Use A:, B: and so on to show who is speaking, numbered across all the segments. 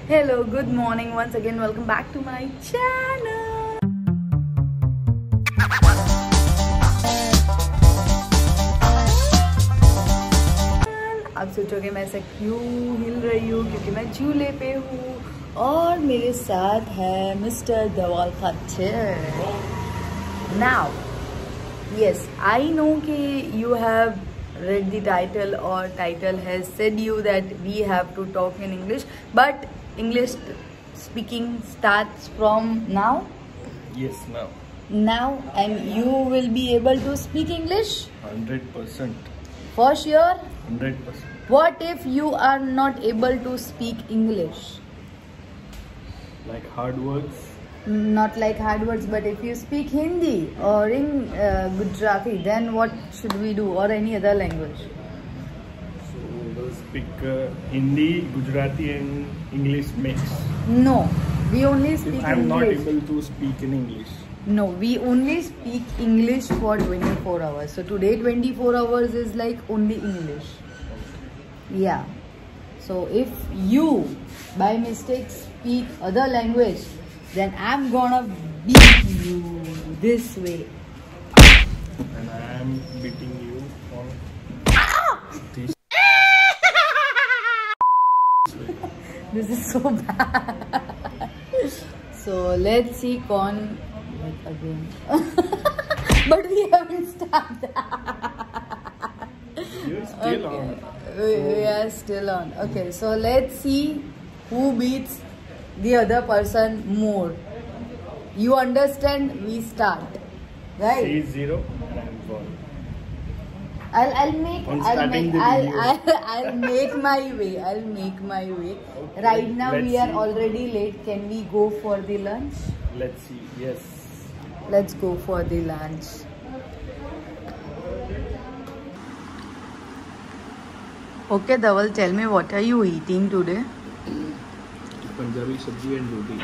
A: Hello, good morning once again. Welcome back to my channel. आप सोचोगे मैं ऐसा क्यों हिल रही हूँ, क्योंकि मैं झूले पे हूँ और मेरे साथ है मिस्टर धवल खच्चर. Now, yes, I know कि you have read the title or title has said you that we have to talk in English, but English speaking starts from now.
B: Yes, now.
A: Now, and you will be able to speak English
B: 100%.
A: for sure.
B: 100%.
A: What if you are not able to speak English?
B: Like hard words.
A: Not like hard words, but if you speak Hindi or in Gujarati, then what should we do, or any other language?
B: So we'll speak Hindi, Gujarati, and English mix.
A: No, we only speak
B: If I'm not
A: English.
B: able to speak in English.
A: No, we only speak English for 24 hours. So today 24 hours is like only English. Yeah. So if you by mistake speak other language, then I'm gonna beat you this way.
B: And I am beating you on this.
A: This is so bad. So let's see con again. But we haven't started.
B: You're still
A: Okay.
B: on.
A: We are still on. Okay, so let's see who beats the other person more. You understand? We start. Right?
B: She is 0 and I'm 1.
A: I'll make
B: On starting the video.
A: I'll make my way. I'll make my way.
B: Okay,
A: Right now
B: let's
A: we are
B: see.
A: already late. Can we go for the lunch?
B: Let's see. Yes.
A: Let's go for the lunch. Okay, Dhaval, tell me, what are you eating today?
B: Punjabi sabji and roti.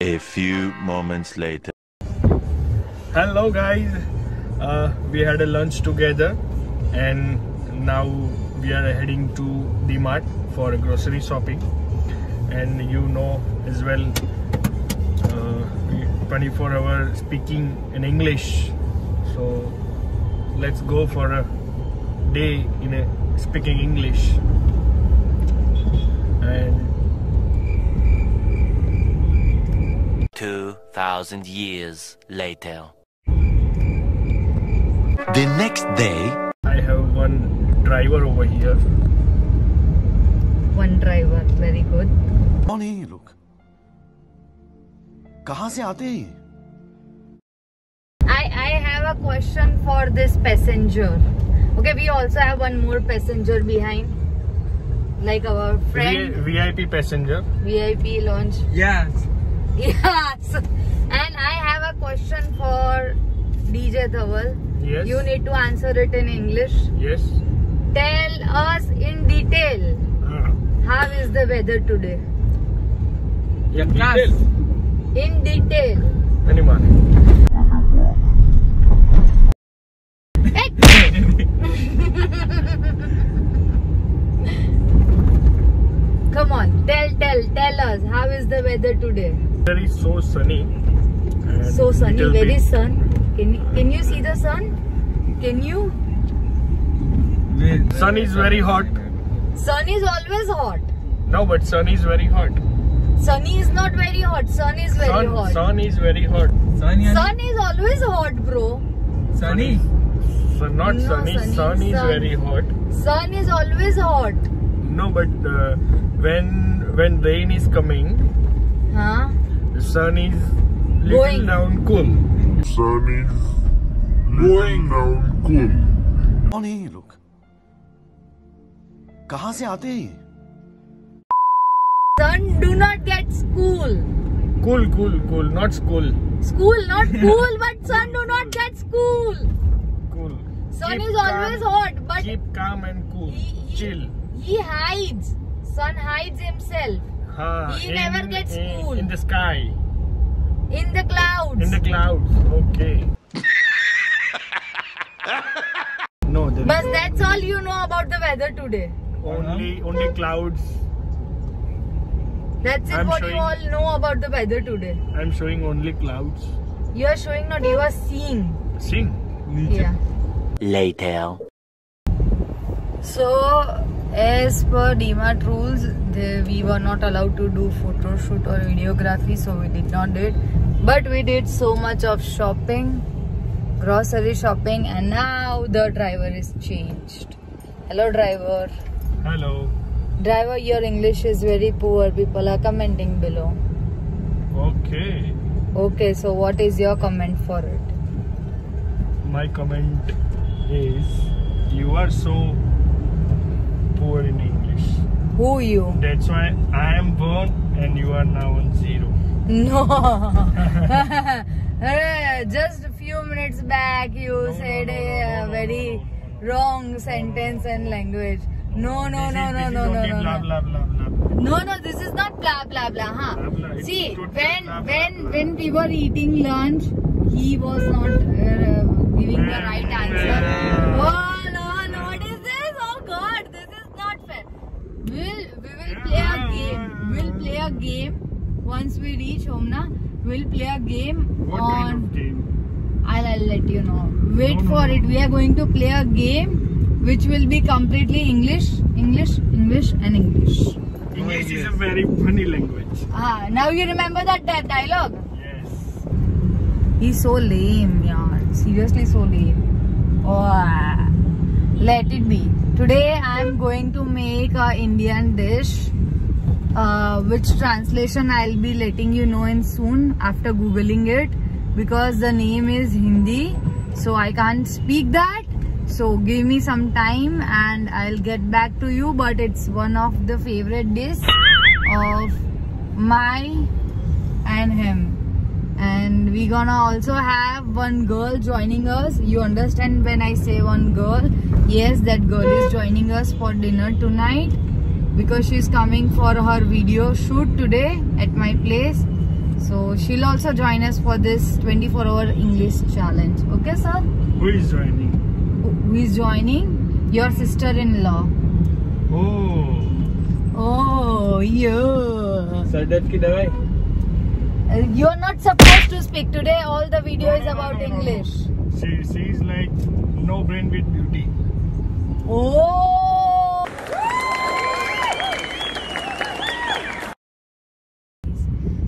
C: A few moments later.
B: Hello guys, we had a lunch together and now we are heading to D-Mart for grocery shopping. And you know as well, 24-hour speaking in English, so let's go for a day in speaking English. And
C: 2,000 years later. The next day.
B: I have one driver over here.
A: One driver, very good.
D: कौन है ये लोग? कहाँ से आते हैं?
A: I have a question for this passenger. Okay, we also have one more passenger behind, like our friend
B: VIP passenger.
A: VIP launch.
B: Yes.
A: Yes. And I have a question for DJ Dhaval.
B: Yes.
A: You need to answer it in English.
B: Yes.
A: Tell us in detail, how is the weather today?
B: Yeah, detail.
A: In detail.
B: Anyone.
A: Come on, tell us, how is the weather today?
B: Weather is so sunny. And
A: So sunny,
B: little
A: very
B: bit-
A: sun. Can you see the sun? Can you?
B: Sun is very hot.
A: Sun is always hot.
B: No, but sun is very hot.
A: Sunny is not very hot. Sun is very hot.
B: Sun is very hot.
A: Sun is always hot, bro.
B: Sunny. Sun, not
A: No,
B: sunny.
A: sunny,
B: Sun is
A: sun.
B: very hot.
A: Sun is always hot.
B: No, but when rain is coming,
A: Huh?
B: the sun is little
A: Going.
B: down cool.
D: Sun is going down cool. कौन है ये लोग? कहाँ से आते हैं?
A: Sun do not get school.
B: Cool, not school.
A: School, not cool, but sun do not get school.
B: Cool.
A: Sun
B: Keep
A: is always
B: calm,
A: hot, but
B: keep calm and cool. Chill.
A: he hides. Sun hides himself. He never gets cool.
B: In the sky.
A: In the clouds.
B: In the clouds. Okay. No, there
A: But that's all you know about the weather today.
B: only clouds
A: That's it.
B: I'm
A: what
B: showing-
A: you all know about the weather today.
B: I'm showing only clouds.
A: You are showing, not you are seeing.
B: Seeing.
A: Yeah.
C: Later.
A: So, as per DMart rules, we were not allowed to do photo shoot or videography, so we did not do it. But we did so much of shopping, grocery shopping, and now the driver is changed. Hello, driver.
B: Hello.
A: Driver, your English is very poor. People are commenting below.
B: Okay.
A: Okay, so what is your comment for it?
B: My comment is, you are so poor in English.
A: Who you?
B: That's why I am born and you are now on 0.
A: No. Just a few minutes back you said a very wrong sentence and language. No.
B: This is only blah blah blah blah.
A: No, this is not blah blah blah. Huh?
B: Blah, blah. It's
A: See,
B: totally blah, blah, blah.
A: when we were eating lunch, he was not giving the right answer. Oh no, what is this? Oh God, this is not fair. We will play a game. We'll play a game once we reach home. Na, we'll play a game
B: What
A: on.
B: kind of game?
A: I'll let you know. Wait
B: No,
A: for
B: no.
A: it. We are going to play a game which will be completely English, and English.
B: English is a very funny language.
A: Now you remember that dialogue?
B: Yes.
A: He's so lame, yaar. Seriously, so lame. Oh, let it be. Today I'm going to make a Indian dish, which translation I'll be letting you know in soon after googling it, because the name is Hindi, so I can't speak that. So give me some time and I'll get back to you. But it's one of the favorite dishes of my and him. And we gonna also have one girl joining us. You understand when I say one girl? Yes, that girl is joining us for dinner tonight, because she's coming for her video shoot today at my place. So she'll also join us for this 24-hour English challenge. Okay, sir?
B: Who is joining?
A: Who is joining? Your sister-in-law. Oh, yeah.
B: Sardat ki dawai?
A: You're not supposed to speak today. All the video is about English.
B: She is like no brain with beauty.
A: Oh.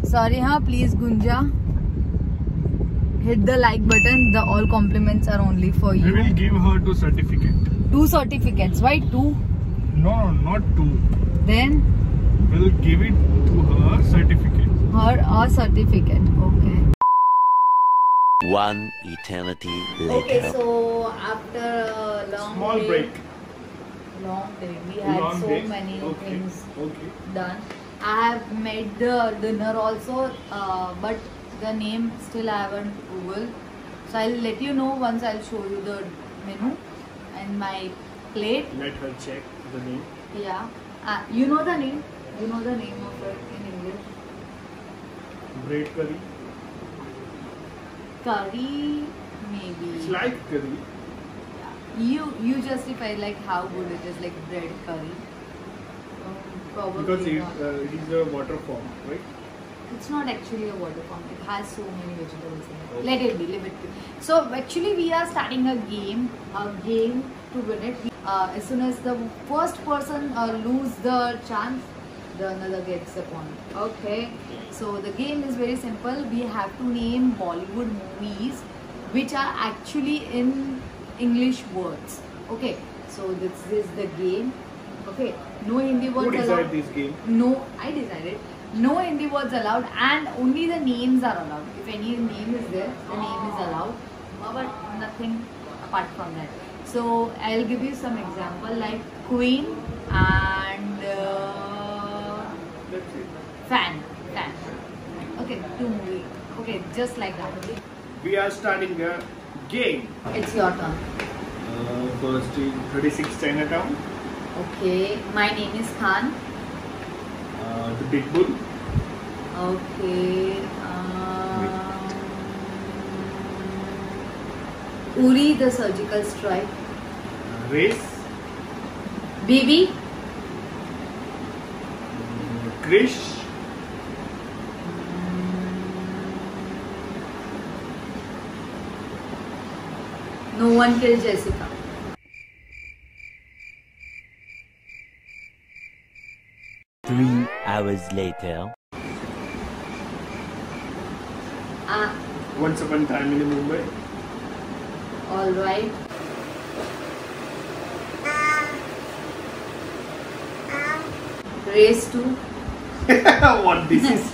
A: Sorry, please, Gunja. Hit the like button. The all compliments are only for
B: We
A: you.
B: will give her 2 certificates.
A: 2 certificates. Why 2?
B: No, not 2.
A: Then
B: We'll give it to her certificate.
A: her a certificate. Okay.
C: One eternity later.
A: Okay, so after a long
B: Small
A: day,
B: break.
A: we had
B: Long
A: so
B: day.
A: many
B: Okay.
A: things
B: Okay.
A: done. I have made the dinner also, but the name still I haven't Googled. So I'll let you know once I'll show you the menu and my plate.
B: Let her check the name.
A: Yeah. You know the name? You know the name of it in English?
B: Bread curry.
A: Curry, maybe.
B: It's like curry.
A: You justify like how good it is, like bread curry. Probably
B: Because
A: not.
B: it is a water form, right?
A: It's not actually a water form. It has so many vegetables in it.
B: Okay.
A: Let it be, leave it be. So actually we are starting a game to win it. As soon as the first person lose the chance, the another gets the point. Okay. So the game is very simple. We have to name Bollywood movies which are actually in English words. Okay. So this is the game. Okay. No Hindi words
B: Who
A: allowed.
B: decided this game?
A: No, I decided. No Hindi words allowed, and only the names are allowed. If any name is there, the name is allowed, but nothing apart from that. So I'll give you some example like Queen and
B: That's it.
A: Fan. Okay, 2 movies. Okay, just like that. Okay?
B: We are starting a game.
A: It's your turn.
B: First is 36 Chinatown.
A: Okay, my name is Khan.
B: The Big Bull.
A: Okay. Uri the Surgical Strike.
B: Race.
A: BB.
B: Krish.
A: one killed Jessica.
C: Three hours later.
B: Once upon a time in Mumbai.
A: All right. Race 2.
B: What this is?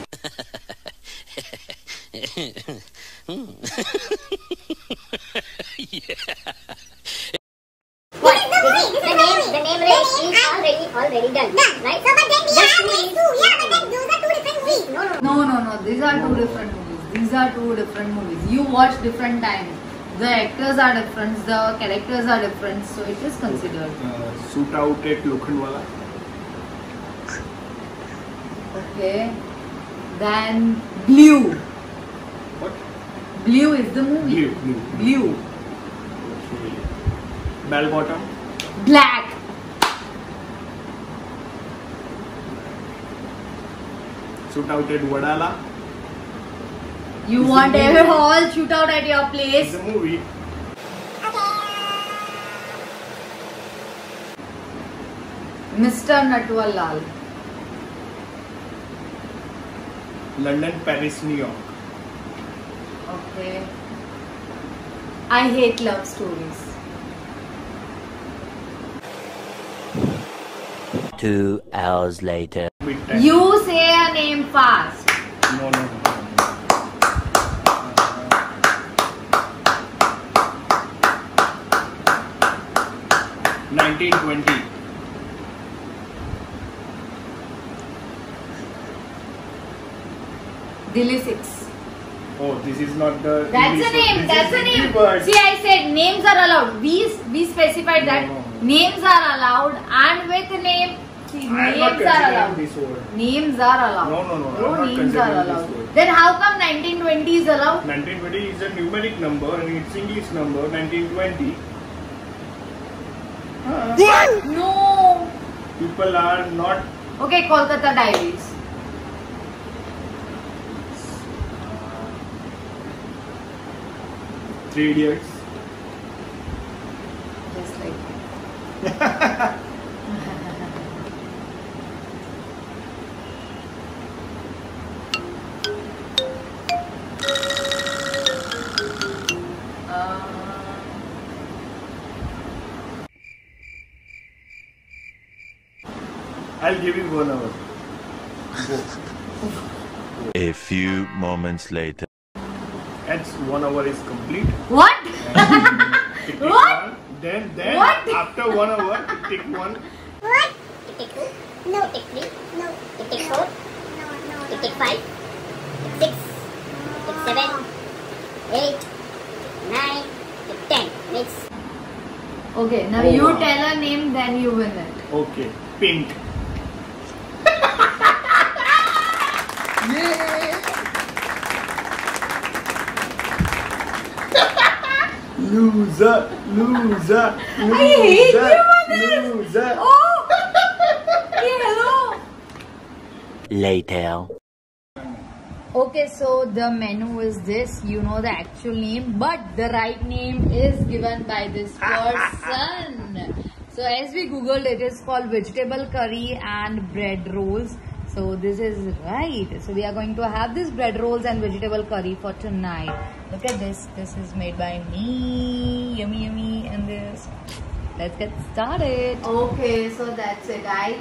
E: The name race is already done. Right? So, but then we have race 2. Yeah, but then those are two different movies.
A: No. These are two different movies. These are two different movies. You watch different times. The actors are different. The characters are different. So it is considered.
B: Shoot out at Lokhandwala.
A: Okay. Then Blue.
B: What?
A: Blue is the movie. Blue.
B: Okay. Bell bottom.
A: Black.
B: Shoot out at Wadala.
A: You
B: Is
A: want
B: the movie.
A: every all shoot out at your
B: It's
A: place.
B: a movie.
A: Mr. Natwal Lal.
B: London, Paris, New York.
A: Okay. I hate love stories.
C: 2 hours later.
B: Bit time.
A: You say a name fast.
B: No. 1920.
A: Dilly 6.
B: Oh, this is not the.
A: That's
B: English
A: a name.
B: word.
A: That's
B: This
A: a
B: is
A: name.
B: word.
A: See, I said names are allowed. We specified that
B: No.
A: names are allowed, and with name, see,
B: I'm not
A: names are
B: considering
A: allowed.
B: this word.
A: Names are allowed.
B: No. I'm
A: Bro,
B: not
A: names are
B: considering this
A: allowed.
B: word.
A: Then how come 1920 is allowed?
B: 1920 is a numeric number and it's English number. 1920.
A: No.
B: People are not.
A: Okay, Kolkata Diaries.
B: Three Idiots.
A: Just like that.
B: I'll give you 1 hour. Go.
C: A few moments later.
B: And 1 hour is complete.
A: What?
B: Tick
A: What?
B: one. Then
A: What?
B: after 1 hour, tick one.
E: What? Tick 2. No. Tick 3. No. Tick 4. No. Tick 5. Tick 6. Tick 7. 8. 9. Tick 10. It's
A: Okay, now
B: Oh,
A: you
B: wow.
A: tell a name, then you win it.
B: Okay. Pink. Loser.
A: I hate you for this.
B: Loser.
A: Oh! Hey, hello!
C: Later.
A: Okay, so the menu is this, you know the actual name, but the right name is given by this person. So as we googled, it is called vegetable curry and bread rolls. So this is right. So we are going to have this bread rolls and vegetable curry for tonight. Look at this. This is made by me. Yummy, yummy. And this. Let's get started. Okay, so that's it. I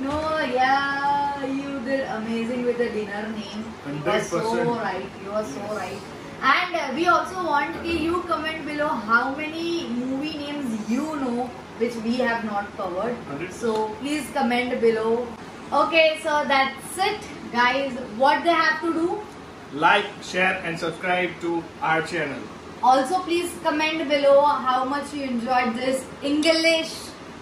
A: know, yeah, you did amazing with the dinner name. You are so
B: 100%.
A: right. You are so right. And we also want you comment below how many movie names you know which we have not covered.
B: 100%.
A: So please comment below. Okay, so that's it, guys. What they have to do?
B: Like, share and subscribe to our channel.
A: Also, please comment below how much you enjoyed this English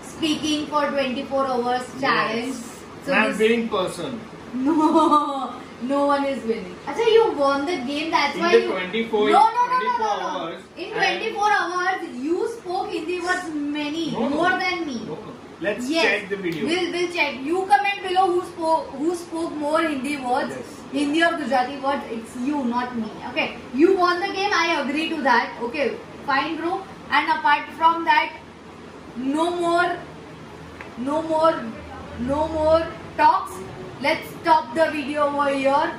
A: speaking for 24 hours challenge.
B: Yes.
A: So
B: I'm
A: this-
B: winning person.
A: No one is winning. Achha, you won the game. That's
B: In
A: why
B: the
A: you.
B: 24
A: No.
B: 24 hours,
A: In
B: I-
A: 24 hours, you spoke Hindi words many
B: No.
A: more than me.
B: No. Let's
A: Yes.
B: check the video.
A: We'll check. You comment below who spoke more Hindi words,
B: Yes.
A: Hindi or Gujarati words. It's you, not me. Okay. You won the game. I agree to that. Okay. Fine, bro. and apart from that, no more talks. Let's stop the video over here.